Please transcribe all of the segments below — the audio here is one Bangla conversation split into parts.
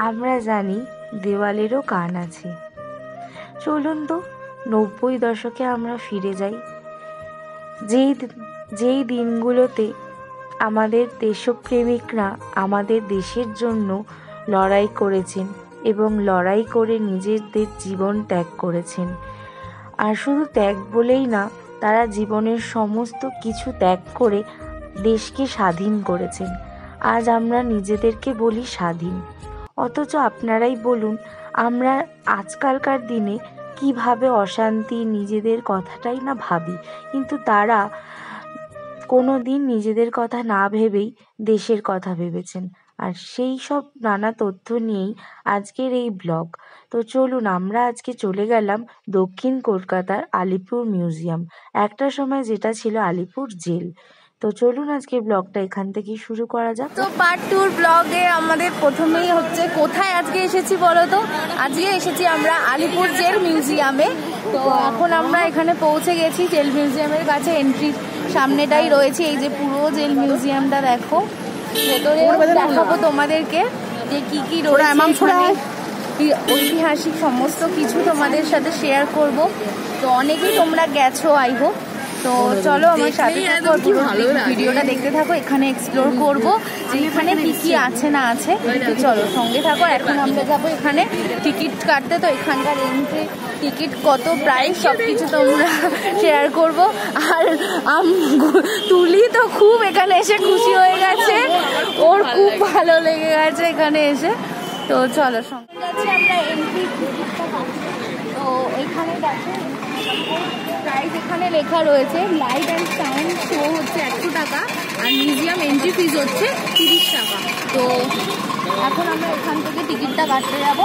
আমরা জানি দেওয়ালেরও কান আছে। চলুন তো 90 দশকে আমরা ফিরে যাই, যেই দিনগুলোতে আমাদের দেশপ্রেমিকরা আমাদের দেশের জন্য লড়াই করেছেন এবং লড়াই করে নিজেদের জীবন ত্যাগ করেছেন। আর শুধু ত্যাগ বলেই না, তারা জীবনের সমস্ত কিছু ত্যাগ করে দেশকে স্বাধীন করেছেন। আজ আমরা নিজেদেরকে বলি স্বাধীন, অথচ আপনারাই বলুন আমরা আজকালকার দিনে কিভাবে অশান্তি, নিজেদের কথাটাই না ভাবি, কিন্তু তারা কোনো দিন নিজেদের কথা না ভেবেই দেশের কথা ভেবেছেন। আর সেই সব নানা তথ্য নিয়েই আজকের এই ব্লগ। তো চলুন, আমরা আজকে চলে গেলাম দক্ষিণ কলকাতার আলিপুর মিউজিয়াম, একটা সময় যেটা ছিল আলিপুর জেল। তো চলুন আজকে ব্লগটা এখান থেকেই শুরু করা যাক। তো পার্ট 2 ব্লগে আমাদের প্রথমেই হচ্ছে কোথায় আজকে এসেছি বলো তো। আজকে এসেছি আমরা আলিপুর জেল মিউজিয়ামে। তো এখন আমরা এখানে পৌঁছে গেছি জেল মিউজিয়ামের কাছে, এন্ট্রির সামনেটাই রয়েছে। এই যে পুরো জেল মিউজিয়ামটা দেখো, ভেতরে দেখাবো তোমাদেরকে যে কি কি রয়েছে, ঐতিহাসিক সমস্ত কিছু তোমাদের সাথে শেয়ার করব। তো অনেকেই তোমরা গেছো আই হোপ। তো চলো আমার সাথে থাকো, ভিডিওটা দেখতে থাকো। এখানে এক্সপ্লোর করব যে এখানে কি কি আছে না আছে। তো চলো সঙ্গে থাকো। এখন আমরা যাবো এখানে টিকিট কাটতে। তো এখানকার এন্ট্রি টিকিট কত, প্রাইস সব কিছু তোমরা শেয়ার করব। আর তুলি তো খুব এখানে এসে খুশি হয়ে গেছে, ওর খুব ভালো লেগে গেছে এখানে এসে। তো চলো সঙ্গে যাচ্ছি আমরা এন্ট্রি টিকিটটা কাটতে। তো এখানে দেখো প্রাইস এখানে লেখা রয়েছে। লাইট অ্যান্ড সাউন্ড শো হচ্ছে 100 টাকা, আর মিউজিয়াম এন্ট্রি ফিজ হচ্ছে 30 টাকা। তো এখন আমরা এখান থেকে টিকিটটা কাটতে যাবো।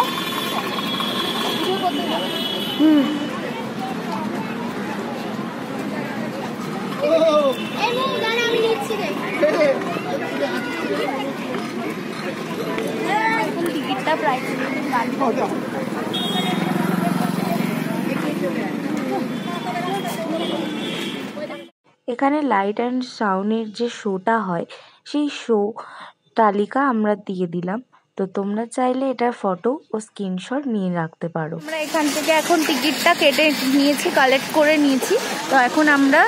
এখন টিকিটটা প্রাইস কাটবো। এখানে লাইট অ্যান্ড সাউন্ডের যে শোটা হয়, সেই শো তালিকা আমরা দিয়ে দিলাম। তো তোমরা চাইলে এটার ফটো ও স্ক্রিনশট নিয়ে রাখতে পারো। আমরা এখান থেকে এখন টিকিটটা কেটে নিয়েছি, কালেক্ট করে নিয়েছি। তো এখন আমরা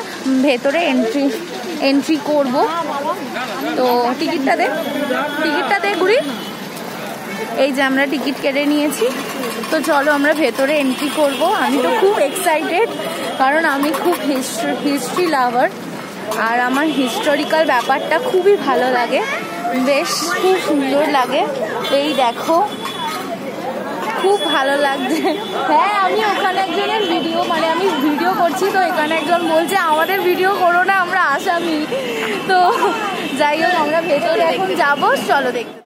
ভেতরে এন্ট্রি করব। তো টিকিটটা দে ঘুরি। এই যে আমরা টিকিট কেটে নিয়েছি। তো চলো আমরা ভেতরে এন্ট্রি করব। আমি তো খুব এক্সাইটেড, কারণ আমি খুব হিস্ট্রি লাভার, আর আমার হিস্টোরিক্যাল ব্যাপারটা খুবই ভালো লাগে, বেশ খুব সুন্দর লাগে। এই দেখো খুব ভালো লাগছে। হ্যাঁ, আমি ওখানে একজনের আমি ভিডিও করছি। তো এখানে একজন বলছে আমাদের ভিডিও করো না, আমরা আসামি। তো যাই হোক, আমরা ভেতরে এখন যাবো, চলো দেখতে।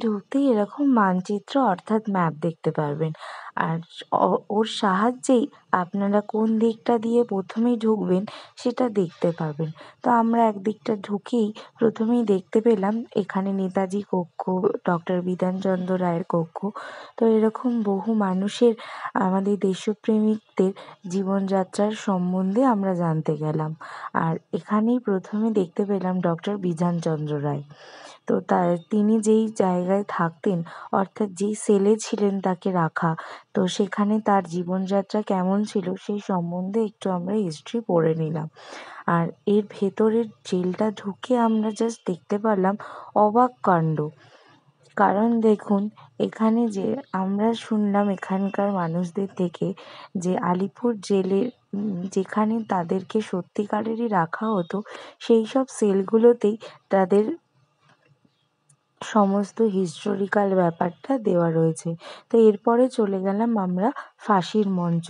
ঢুকতেই এরকম মানচিত্র অর্থাৎ ম্যাপ দেখতে পারবেন। আর ওর সাহায্যেই আপনারা কোন দিকটা দিয়ে প্রথমেই ঢুকবেন সেটা দেখতে পাবেন। তো আমরা একদিকটা ঢুকেই প্রথমেই দেখতে পেলাম এখানে নেতাজি কক্ষ, ডক্টর বিধানচন্দ্র রায়ের কক্ষ। তো এরকম বহু মানুষের, আমাদের দেশপ্রেমিকদের জীবনযাত্রার সম্বন্ধে আমরা জানতে গেলাম। আর এখানেই প্রথমে দেখতে পেলাম ডক্টর বিধানচন্দ্র রায়। তো তিনি যেই জায়গায় থাকতেন, অর্থাৎ যেই সেলে ছিলেন তাকে রাখা, তো সেখানে তার জীবনযাত্রা কেমন ছিল সেই সম্বন্ধে একটু আমরা হিস্ট্রি পড়ে নিলাম। আর এর ভেতরের জেলটা ঢুকে আমরা জাস্ট দেখতে পারলাম অবাক কাণ্ড। কারণ দেখুন, এখানে যে আমরা শুনলাম এখানকার মানুষদের থেকে যে আলিপুর জেলে যেখানে তাদেরকে সত্যিকারেরই রাখা হতো, সেই সব সেলগুলোতেই তাদের সমস্ত হিস্টোরিক্যাল ব্যাপারটা দেওয়া রয়েছে। তো এরপরে চলে গেলাম আমরা ফাঁসির মঞ্চ।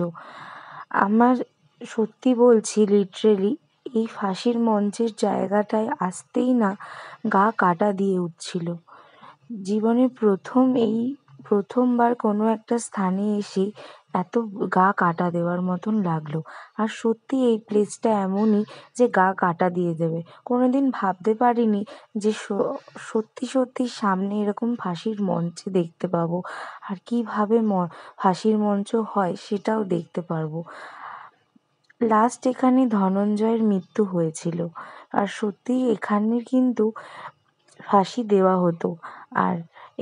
আমার সত্যি বলছি, লিটারেলি এই ফাঁসির মঞ্চের জায়গাটায় আসতেই না গা কাটা দিয়ে উঠছিল। জীবনে প্রথমবার কোনো একটা স্থানে এসে এত গা কাটা দেওয়ার মতন লাগলো। আর সত্যি এই প্লেসটা এমনই যে গা কাটা দিয়ে দেবে। কোনোদিন ভাবতে পারিনি যে সত্যি সত্যি সামনে এরকম ফাঁসির মঞ্চে দেখতে পাবো, আর কিভাবে ফাঁসির মঞ্চ হয় সেটাও দেখতে পারবো। লাস্ট এখানে ধনঞ্জয়ের মৃত্যু হয়েছিল, আর সত্যি এখানে কিন্তু ফাঁসি দেওয়া হতো। আর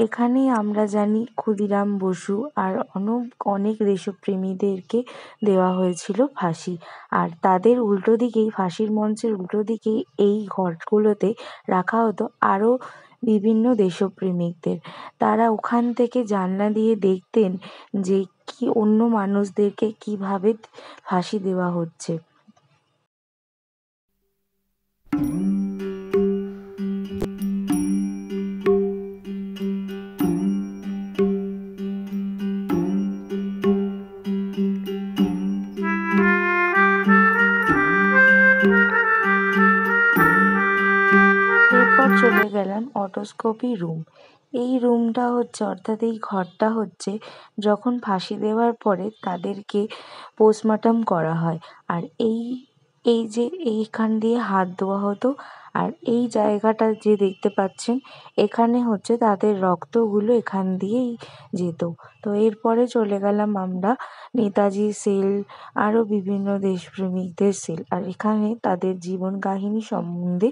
এখানেই আমরা জানি ক্ষুদিরাম বসু আর অনেক দেশপ্রেমীদেরকে দেওয়া হয়েছিল ফাঁসি। আর তাদের উল্টো দিকেই, ফাঁসির মঞ্চের উল্টো দিকেই এই ঘরগুলোতে রাখা হতো আরও বিভিন্ন দেশপ্রেমিকদের। তারা ওখান থেকে জানলা দিয়ে দেখতেন যে কি অন্য মানুষদেরকে কিভাবে ফাঁসি দেওয়া হচ্ছে। এরপর চলে গেলাম অটোস্কোপি রুম। এই রুমটা হচ্ছে, অর্থাৎ এই ঘরটা হচ্ছে যখন ফাঁসি দেওয়ার পরে তাদেরকে পোস্টমর্টম করা হয়। আর এই যে এইখান দিয়ে হাত ধোয়া হতো, আর এই জায়গাটা যে দেখতে পাচ্ছেন এখানে হচ্ছে তাদের রক্তগুলো এখান দিয়েই যেত। তো এরপরে চলে গেলাম আমরা নেতাজি সেল, আরও বিভিন্ন দেশপ্রেমিকদের সেল। আর এখানে তাদের জীবন কাহিনী সম্বন্ধে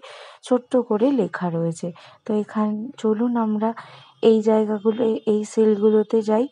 ছোট্ট করে লেখা রয়েছে। তো চলুন আমরা এই জায়গাগুলো, এই সেলগুলোতে যাই।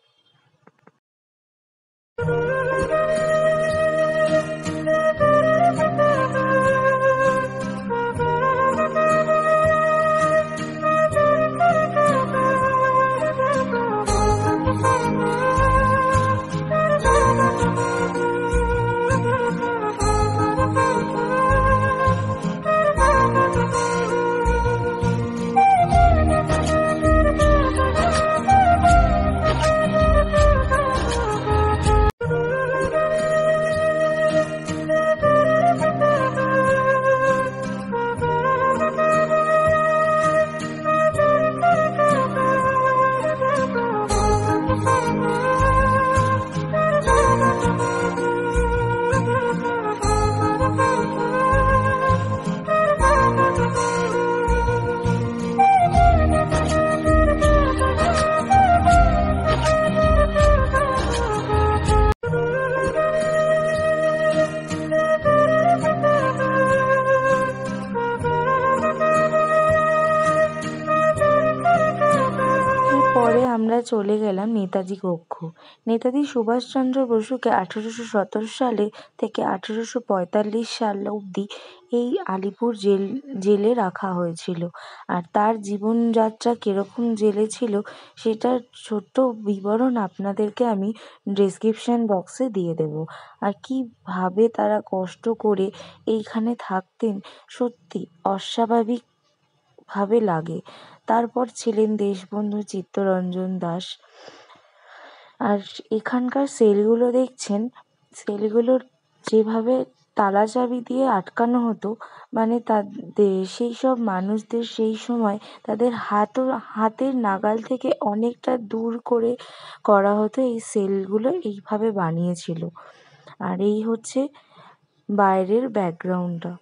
পরে আমরা চলে গেলাম নেতাজি কক্ষ। নেতাজি সুভাষচন্দ্র বসুকে 1817 সালে থেকে 1845 সাল অবধি এই আলিপুর জেলে রাখা হয়েছিল। আর তার জীবনযাত্রা কীরকম জেলে ছিল সেটার ছোট্ট বিবরণ আপনাদেরকে আমি ডেসক্রিপশন বক্সে দিয়ে দেবো। আর কীভাবে তারা কষ্ট করে এইখানে থাকতেন সত্যি অস্বাভাবিকভাবে লাগে। তারপর ছিলেন দেশবন্ধু চিত্তরঞ্জন দাস। আর এখানকার সেলগুলো দেখছেন, সেলগুলোর যেভাবে তালা চাবি দিয়ে আটকানো হতো, মানে তাদের সেই সব মানুষদের সেই সময় তাদের হাতের নাগাল থেকে অনেকটা দূর করে করা হতো। এই সেলগুলো এইভাবে বানিয়েছিল। আর এই হচ্ছে বাইরের ব্যাকগ্রাউন্ডটা।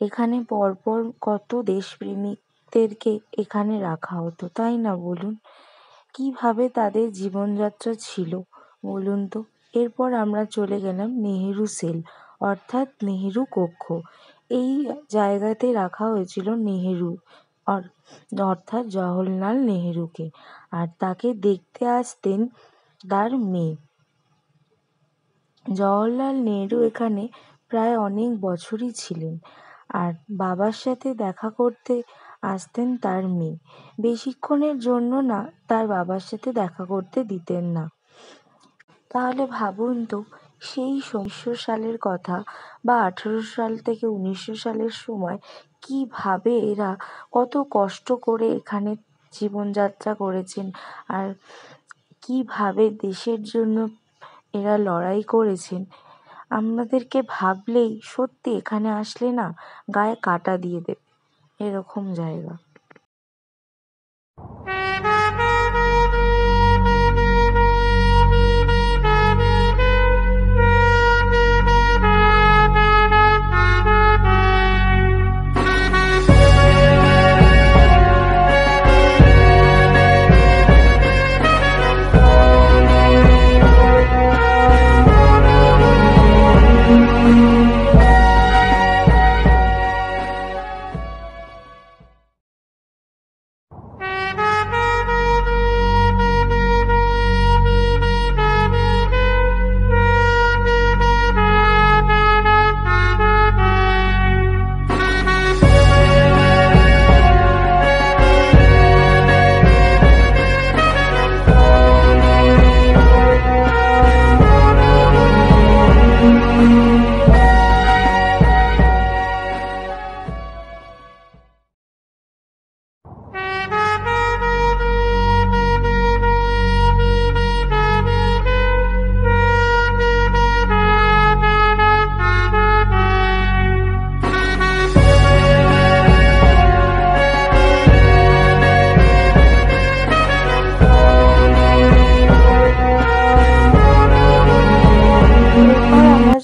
এখানে পরপর কত দেশপ্রেমিকদেরকে এখানে রাখা হতো, তাই না বলুন? কিভাবে তাদের জীবনযাত্রা ছিল বলুন তো? এরপর আমরা চলে গেলাম নেহেরু সেল, অর্থাৎ নেহেরু কক্ষ। এই জায়গাতে রাখা হয়েছিল নেহেরু অর্থাৎ জওহরলাল নেহেরুকে। আর তাকে দেখতে আসতেন তার মেয়ে। জওহরলাল নেহেরু এখানে প্রায় অনেক বছরই ছিলেন। আর বাবার সাথে দেখা করতে আসতেন তার মেয়ে। বেশিক্ষণের জন্য না, তার বাবার সাথে দেখা করতে দিতেন না। তাহলে ভাবুন তো, সেই ১৯০০ সালের কথা বা ১৮০০ সাল থেকে ১৯০০ সালের সময় কিভাবে এরা কত কষ্ট করে এখানে জীবনযাত্রা করেছেন, আর কিভাবে দেশের জন্য এরা লড়াই করেছেন। আমাদেরকে ভাবলেই সত্যি এখানে আসলে না গায়ে কাঁটা দিয়ে দেবে, এরকম জায়গা।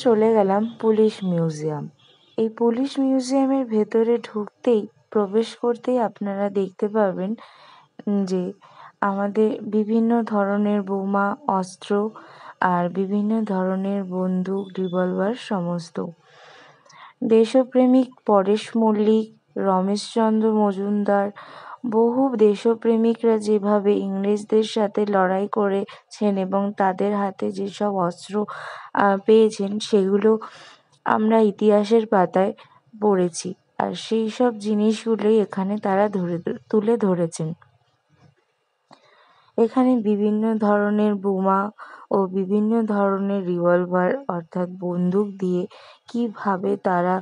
চলে গেলাম পুলিশ মিউজিয়াম। এই পুলিশ মিউজিয়ামের ভেতরে প্রবেশ করতেই আপনারা দেখতে পাবেন যে আমাদের বিভিন্ন ধরনের বোমা, অস্ত্র আর বিভিন্ন ধরনের বন্দুক, রিভলভার সমস্ত। দেশপ্রেমিক পরেশ মল্লিক, রমেশচন্দ্র মজুমদার, বহু দেশপ্রেমিকরা যেভাবে ইংরেজদের সাথে লড়াই করেছেন এবং তাদের হাতে যেসব অস্ত্র পেয়েছেন, সেগুলো আমরা ইতিহাসের পাতায় পড়েছি। আর সেই সব জিনিসগুলোই এখানে তারা তুলে ধরেছেন। এখানে বিভিন্ন ধরনের বোমা ও বিভিন্ন ধরনের রিভলভার অর্থাৎ বন্দুক দিয়ে কিভাবে তারা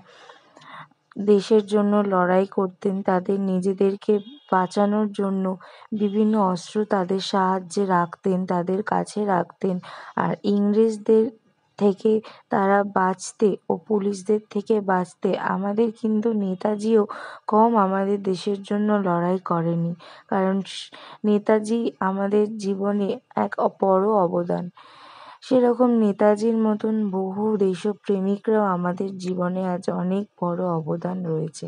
দেশের জন্য লড়াই করতেন, তাদের নিজেদেরকে বাঁচানোর জন্য বিভিন্ন অস্ত্র তাদের সাহায্যে রাখতেন, তাদের কাছে রাখতেন। আর ইংরেজদের থেকে তারা বাঁচতে ও পুলিশদের থেকে বাঁচতে আমাদের কিন্তু নেতাজিও কম আমাদের দেশের জন্য লড়াই করেনি। কারণ নেতাজি আমাদের জীবনে এক বড় অবদান। সেরকম নেতাজির মতন বহু দেশপ্রেমিকরাও আমাদের জীবনে আজ অনেক বড় অবদান রয়েছে।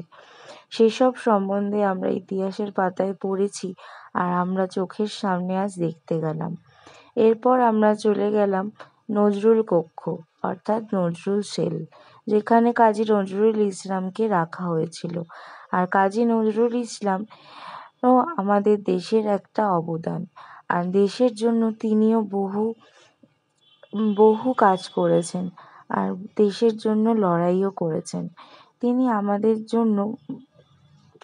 সেসব সম্বন্ধে আমরা ইতিহাসের পাতায় পড়েছি, আর আমরা চোখের সামনে আজ দেখতে গেলাম। এরপর আমরা চলে গেলাম নজরুল কক্ষ অর্থাৎ নজরুল সেল, যেখানে কাজী নজরুল ইসলামকে রাখা হয়েছিল। আর কাজী নজরুল ইসলাম ও আমাদের দেশের একটা অবদান। আর দেশের জন্য তিনিও বহু কাজ করেছেন, আর দেশের জন্য লড়াইও করেছেন। তিনি আমাদের জন্য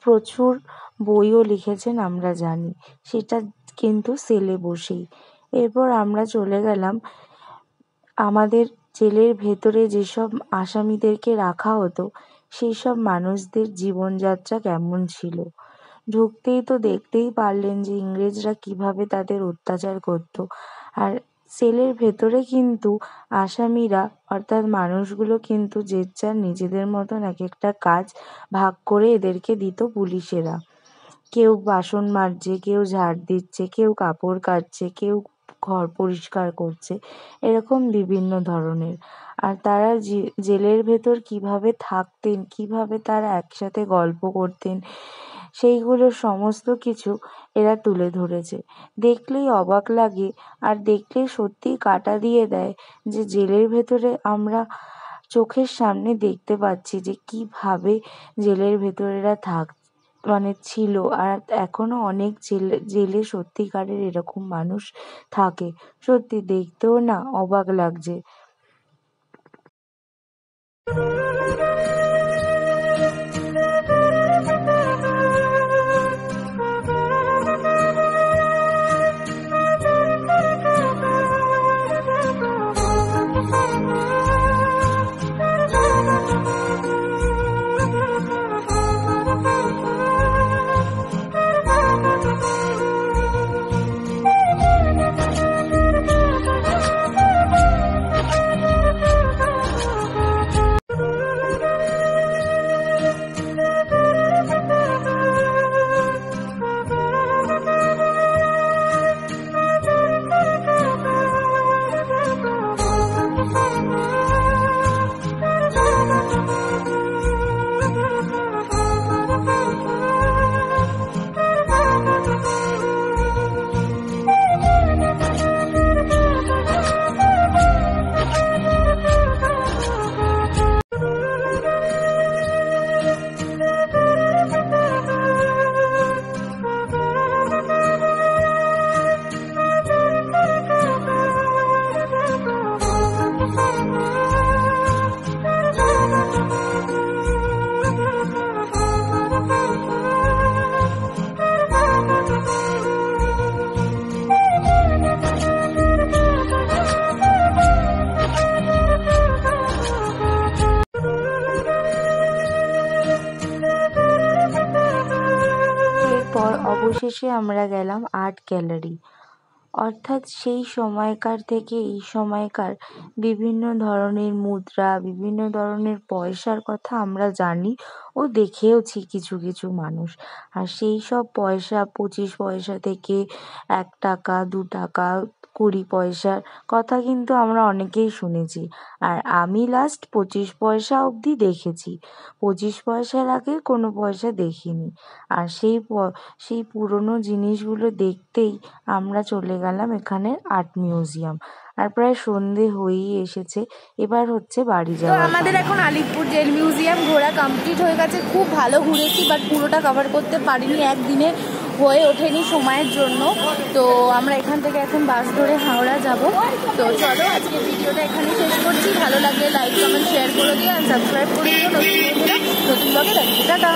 প্রচুর বইও লিখেছেন, আমরা জানি, সেটা কিন্তু সেলে বসেই। এরপর আমরা চলে গেলাম আমাদের জেলের ভেতরে যেসব আসামিদেরকে রাখা হতো, সেই সব মানুষদের জীবনযাত্রা কেমন ছিল। ঢুকতেই তো দেখতেই পারলেন যে ইংরেজরা কিভাবে তাদের অত্যাচার করত। আর সেলের ভেতরে কিন্তু আসামিরা অর্থাৎ মানুষগুলো কিন্তু যে যার নিজেদের মতন এক একটা কাজ ভাগ করে এদেরকে দিত পুলিশেরা। কেউ বাসন মাজছে, কেউ ঝাড় দিচ্ছে, কেউ কাপড় কাচছে, কেউ ঘর পরিষ্কার করছে, এরকম বিভিন্ন ধরনের। আর তারা জেলের ভেতর কিভাবে থাকতেন, কিভাবে তারা একসাথে গল্প করতেন, সেইগুলো সমস্ত কিছু এরা তুলে ধরেছে। দেখলেই অবাক লাগে আর দেখলেই সত্যিই কাঁটা দিয়ে দেয় যে জেলের ভেতরে আমরা চোখের সামনে দেখতে পাচ্ছি যে কিভাবে জেলের ভেতরে এরা ছিল। আর এখনো অনেক জেলে সত্যিকারের এরকম মানুষ থাকে। সত্যি দেখতেও না অবাক লাগছে। এরপর অবশেষে আমরা গেলাম আর্ট গ্যালারি। অর্থাৎ সেই সময়কার থেকে এই সময়কার বিভিন্ন ধরনের মুদ্রা, বিভিন্ন ধরনের পয়সার কথা আমরা জানি ও দেখেওছি কিছু কিছু মানুষ। আর সেই সব পয়সা 25 পয়সা থেকে 1 টাকা, 2 টাকা, 20 পয়সার কথা কিন্তু আমরা অনেকেই শুনেছি। আর আমি লাস্ট 25 পয়সা অবধি দেখেছি। 25 পয়সার আগে কোনো পয়সা দেখিনি। আর সেই পুরনো জিনিসগুলো দেখতেই আমরা চলে গেলাম এখানের আর্ট মিউজিয়াম। আর প্রায় সন্ধে হয়েই এসেছে, এবার হচ্ছে বাড়ি তো যাওয়া। আমাদের এখন আলিপুর জেল মিউজিয়াম ঘোরা কমপ্লিট হয়ে গেছে। খুব ভালো ঘুরেছি, বাট পুরোটা কভার করতে পারিনি, একদিনে হয়ে ওঠেনি সময়ের জন্য। তো আমরা এখান থেকে এখন বাস ধরে হাওড়া যাব। তো চলো আজকে ভিডিওটা এখানেই শেষ করছি। ভালো লাগলে লাইক, কমেন্ট, শেয়ার করে দিও আর সাবস্ক্রাইব করে দিও নতুন বন্ধুরা। নতুন ব্লগে দেখো। টাটা।